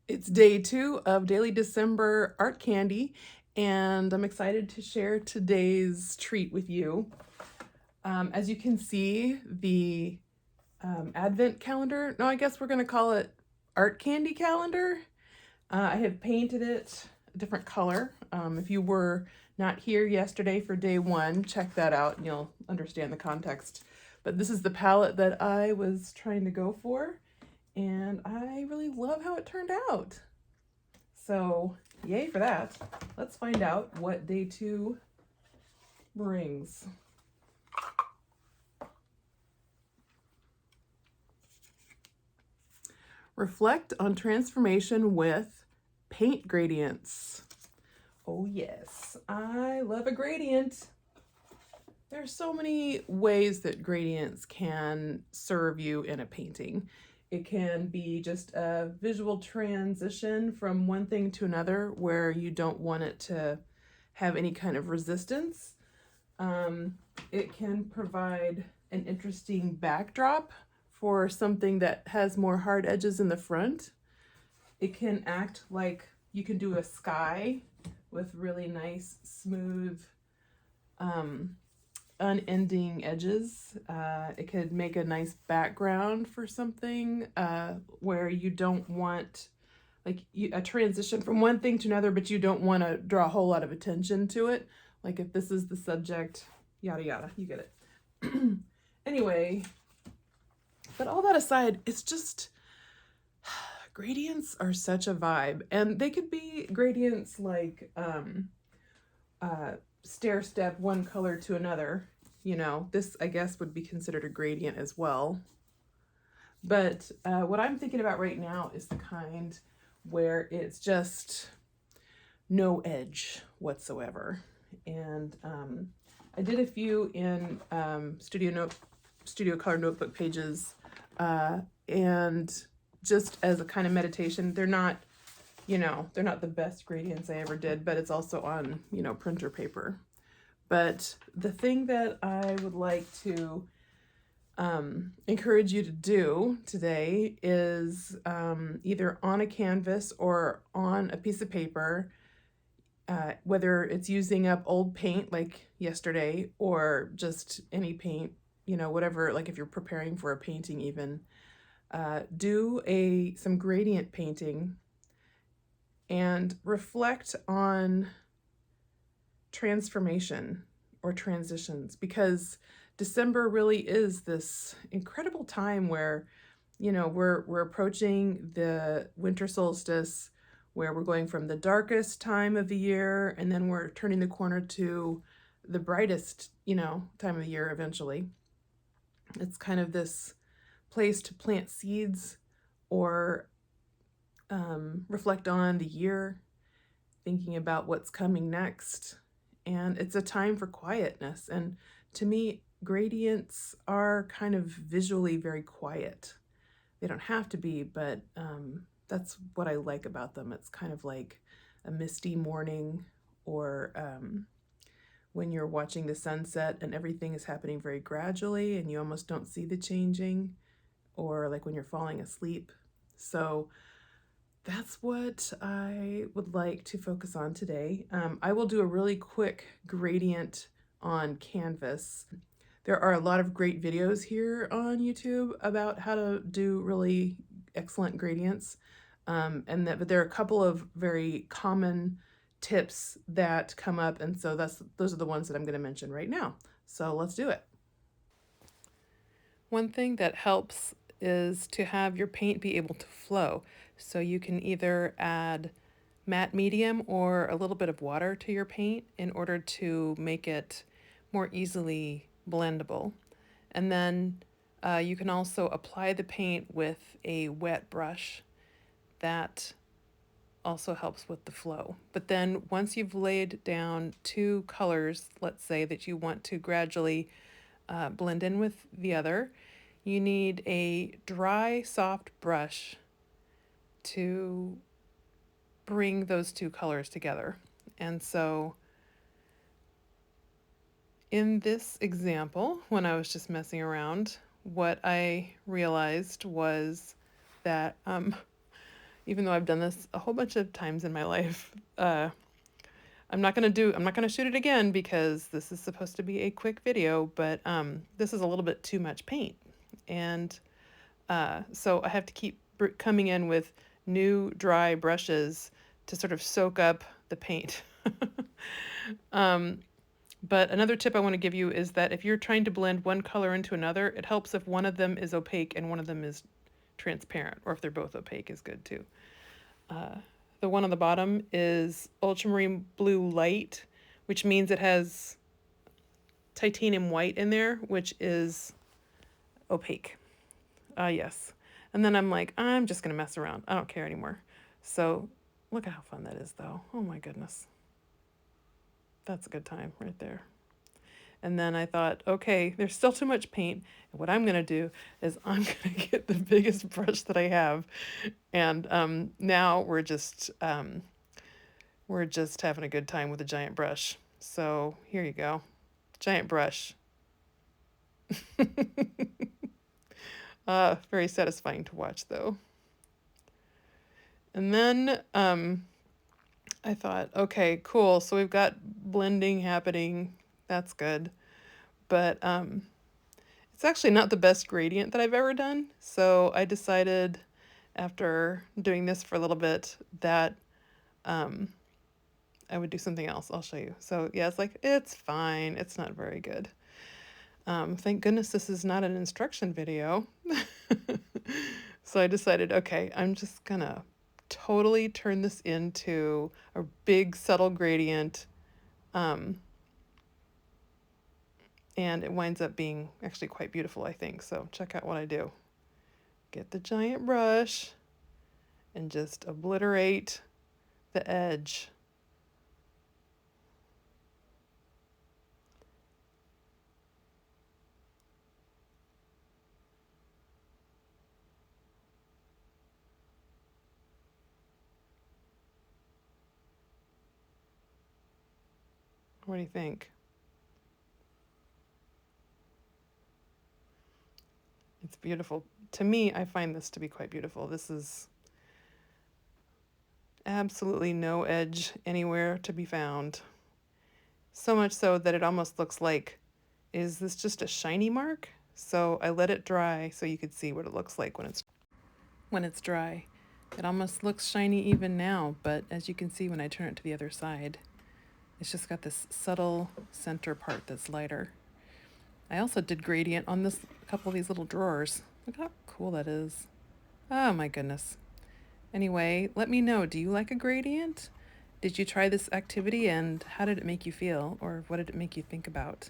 It's day 2 of Daily December Art Candy, and I'm excited to share today's treat with you. As you can see, the Advent calendar, no, I guess we're going to call it Art Candy calendar. I have painted it a different color. If you were not here yesterday for day 1, check that out and you'll understand the context. But this is the palette that I was trying to go for, and I really love how it turned out. So yay for that. Let's find out what day 2 brings. Reflect on transformation with paint gradients. Oh yes, I love a gradient. There's so many ways that gradients can serve you in a painting. It can be just a visual transition from one thing to another where you don't want it to have any kind of resistance. It can provide an interesting backdrop for something that has more hard edges in the front. It can act like you can do a sky with really nice, smooth, unending edges. It could make a nice background for something where you don't want a transition from one thing to another, but you don't want to draw a whole lot of attention to it. Like if this is the subject, yada yada, you get it. Anyway, but all that aside, it's just gradients are such a vibe, and they could be gradients like stair step one color to another. You know, this I guess would be considered a gradient as well. But what I'm thinking about right now is the kind where it's just no edge whatsoever. And I did a few in studio color notebook pages, and just as a kind of meditation. They're not, they're not the best gradients I ever did, but it's also on, printer paper. But the thing that I would like to encourage you to do today is either on a canvas or on a piece of paper, whether it's using up old paint like yesterday or just any paint, whatever, like if you're preparing for a painting even, do some gradient painting and reflect on transformation or transitions, because December really is this incredible time where, we're approaching the winter solstice, where we're going from the darkest time of the year and then we're turning the corner to the brightest, time of the year eventually. It's kind of this place to plant seeds or reflect on the year, thinking about what's coming next. And it's a time for quietness. And to me, gradients are kind of visually very quiet. They don't have to be, but that's what I like about them. It's kind of like a misty morning, or when you're watching the sunset and everything is happening very gradually and you almost don't see the changing, or like when you're falling asleep. So that's what I would like to focus on today. I will do a really quick gradient on canvas. There are a lot of great videos here on YouTube about how to do really excellent gradients. But there are a couple of very common tips that come up, and so those are the ones that I'm going to mention right now. So let's do it. One thing that helps is to have your paint be able to flow. So you can either add matte medium or a little bit of water to your paint in order to make it more easily blendable. And then you can also apply the paint with a wet brush. That also helps with the flow. But then once you've laid down 2 colors, let's say that you want to gradually blend in with the other, you need a dry, soft brush to bring those 2 colors together. And so in this example, when I was just messing around, what I realized was that even though I've done this a whole bunch of times in my life. I'm not gonna shoot it again because this is supposed to be a quick video, but this is a little bit too much paint. And so I have to keep coming in with new dry brushes to sort of soak up the paint. But another tip I want to give you is that if you're trying to blend one color into another, it helps if one of them is opaque and one of them is transparent, or if they're both opaque is good too. The one on the bottom is ultramarine blue light, which means it has titanium white in there, which is opaque. Yes. And then I'm like, I'm just going to mess around. I don't care anymore. So look at how fun that is, though. Oh my goodness. That's a good time right there. And then I thought, okay, there's still too much paint. And what I'm going to do is I'm going to get the biggest brush that I have. And now we're just having a good time with a giant brush. So here you go. Giant brush. Very satisfying to watch, though. And then I thought, okay, cool. So we've got blending happening. That's good. But it's actually not the best gradient that I've ever done. So I decided after doing this for a little bit that I would do something else. I'll show you. So yeah, it's like, it's fine. It's not very good. Thank goodness this is not an instruction video. So I decided, okay, I'm just gonna totally turn this into a big subtle gradient. And it winds up being actually quite beautiful, I think. So check out what I do. Get the giant brush and just obliterate the edge. What do you think? It's beautiful. To me, I find this to be quite beautiful. This is absolutely no edge anywhere to be found. So much so that it almost looks like, is this just a shiny mark? So I let it dry so you could see what it looks like when it's dry. It almost looks shiny even now, but as you can see when I turn it to the other side, it's just got this subtle center part that's lighter. I also did gradient on this couple of these little drawers. Look how cool that is. Oh my goodness. Anyway, let me know, do you like a gradient? Did you try this activity and how did it make you feel, or what did it make you think about?